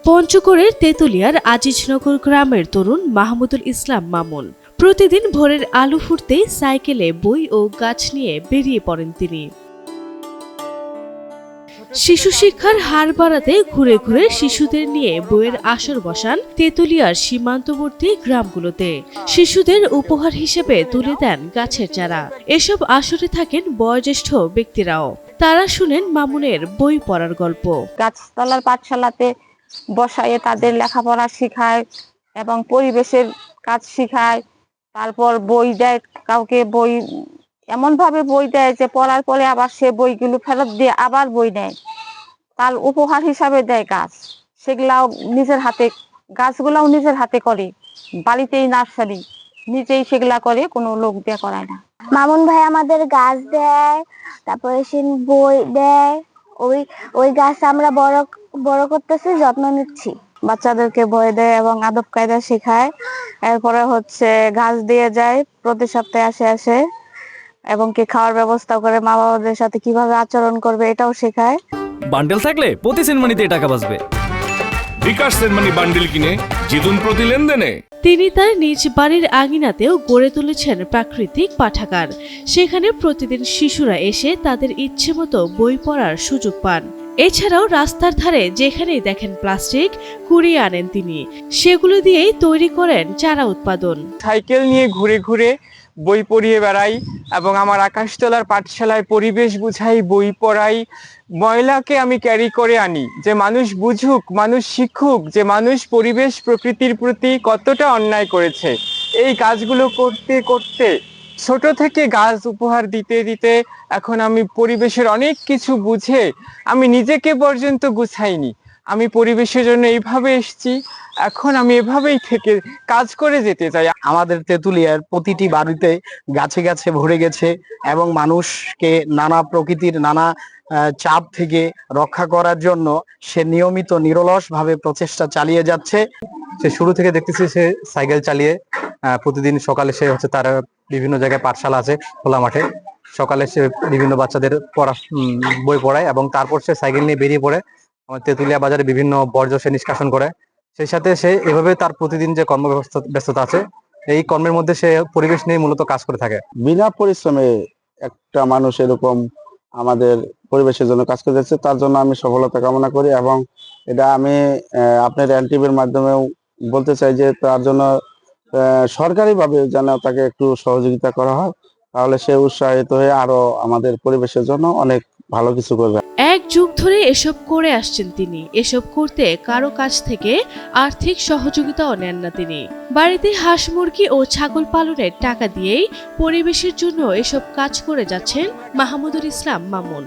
পঞ্চগড়ের তেতুলিয়ার আজিজনগর গ্রামের তরুণ মাহমুদুল ইসলাম মামুন প্রতিদিন ভোরের আলো ফুটতেই সাইকেলে বই ও গাছ নিয়ে বেরিয়ে পড়েন তিনি। শিশু শিক্ষার হার বাড়াতে ঘুরে ঘুরে শিশুদের নিয়ে বইয়ের আসর বসান তেতুলিয়ার সীমান্তবর্তী গ্রামগুলোতে। শিশুদের উপহার হিসেবে তুলে দেন গাছের চারা। এসব আসরে থাকেন বয়োজ্যেষ্ঠ ব্যক্তিরাও। তারা শুনেন মামুনের বই পড়ার গল্প। গাছতলার পাঠশালাতে বসায়ে তাদের লেখাপড়া শেখায় এবং পরিবেশের কাজ শেখায়। তারপর বই দেয়, কাউকে বই এমন ভাবে বই দেয় যে পড়ার পরে আবার সে বইগুলো ফেরত দিয়ে আবার বই নেয়। তার উপহার হিসাবে দেয় গাছ, সেগুলাও নিজের হাতে, গাছগুলাও নিজের হাতে করে, বাড়িতেই নার্সারি নিজেই সেগুলা করে, কোনো লোক দিয়ে করায় না। মামুন ভাই আমাদের গাছ দেয়, তারপরে সে বই দেয়। ওই গাছ আমরা বড় করতেছি, যত্ন নিচ্ছি। বাচ্চাদেরকে বই দেয় এবং আদব কায়দা শেখায়। এরপরে ঘাস দিয়ে যায় প্রতি সপ্তাহে আসে এবং কি খাওয়ার ব্যবস্থা করে, মা বাবাদের সাথে কিভাবে আচরণ করবে এটাও শেখায়। বান্ডেল থাকলে প্রতি সেনমানিতে টাকা বাঁচবে। বিকাশ সেনমানি বান্ডেল কিনে জিতুন প্রতি লেনদেনে। তিনি তার নিজ বাড়ির আঙিনাতেও গড়ে তুলেছেন প্রাকৃতিক পাঠাগার। সেখানে প্রতিদিন শিশুরা এসে তাদের ইচ্ছে মতো বই পড়ার সুযোগ পান। এছাড়াও রাস্তার ধারে যেখানেই দেখেন প্লাস্টিক কুড়িয়ে আনেন তিনি, সেগুলো দিয়েই তৈরি করেন চারা উৎপাদন। সাইকেল নিয়ে ঘুরে ঘুরে বই পড়িয়ে বেড়াই এবং আমার আকাশতলার পাঠশালায় পরিবেশ বুঝাই, বই পড়াই। ময়লাকে আমি ক্যারি করে আনি, যে মানুষ বুঝুক, মানুষ শিখুক যে মানুষ পরিবেশ প্রকৃতির প্রতি কতটা অন্যায় করেছে। এই কাজগুলো করতে করতে, ছোট থেকে গাছ উপহার দিতে দিতে এখন আমি পরিবেশের অনেক কিছু বুঝে আমি নিজেকে পর্যন্ত গুছাইনি। আমি পরিবেশের জন্য এইভাবে এসেছি, এখন আমি এভাবেই থেকে কাজ করে যেতে চাই। আমাদের তেতুলিয়ার প্রতিটি বাড়িতে গাছে গাছে ভরে গেছে এবং মানুষকে নানা প্রকৃতির নানা চাপ থেকে রক্ষা করার জন্য সে নিয়মিত নিরলস ভাবে প্রচেষ্টা চালিয়ে যাচ্ছে। সে শুরু থেকে দেখতেছি সে সাইকেল চালিয়ে প্রতিদিন সকালে সে তার বিভিন্ন জায়গায় পাঠশালা আছে খোলা মাঠে, সকালে সে বিভিন্ন বাচ্চাদের বই পড়ায় এবং তারপর সে সাইকেল নিয়ে বেরিয়ে পড়ে আমার তেতুলিয়া বাজারে বিভিন্ন বর্জ্য সে নিষ্কাশন করে। সেই সাথে সে এভাবে তার প্রতিদিন যে ব্যস্ততা আছে, এই কর্মের মধ্যে সে পরিবেশ নিয়ে মূলত কাজ করে থাকে। বিনা পরিশ্রমে একটা মানুষ এরকম আমাদের পরিবেশের জন্য কাজ করে যাচ্ছে, তার জন্য আমি সফলতা কামনা করি এবং এটা আমি আপনার এনটিভির মাধ্যমেও বলতে চাই যে তার জন্য সরকারিভাবে যেন তাকে একটু সহযোগিতা করা হয়, তাহলে সে উৎসাহিত হয়ে আরো আমাদের পরিবেশের জন্য অনেক ভালো কিছু করবে। এক যুগ ধরে এসব করে আসছেন তিনি। এসব করতে কারো কাছ থেকে আর্থিক সহযোগিতাও নেন না তিনি। বাড়িতে হাঁস মুরগি ও ছাগল পালনের টাকা দিয়েই পরিবেশের জন্য এসব কাজ করে যাচ্ছেন মাহমুদুল ইসলাম মামুন।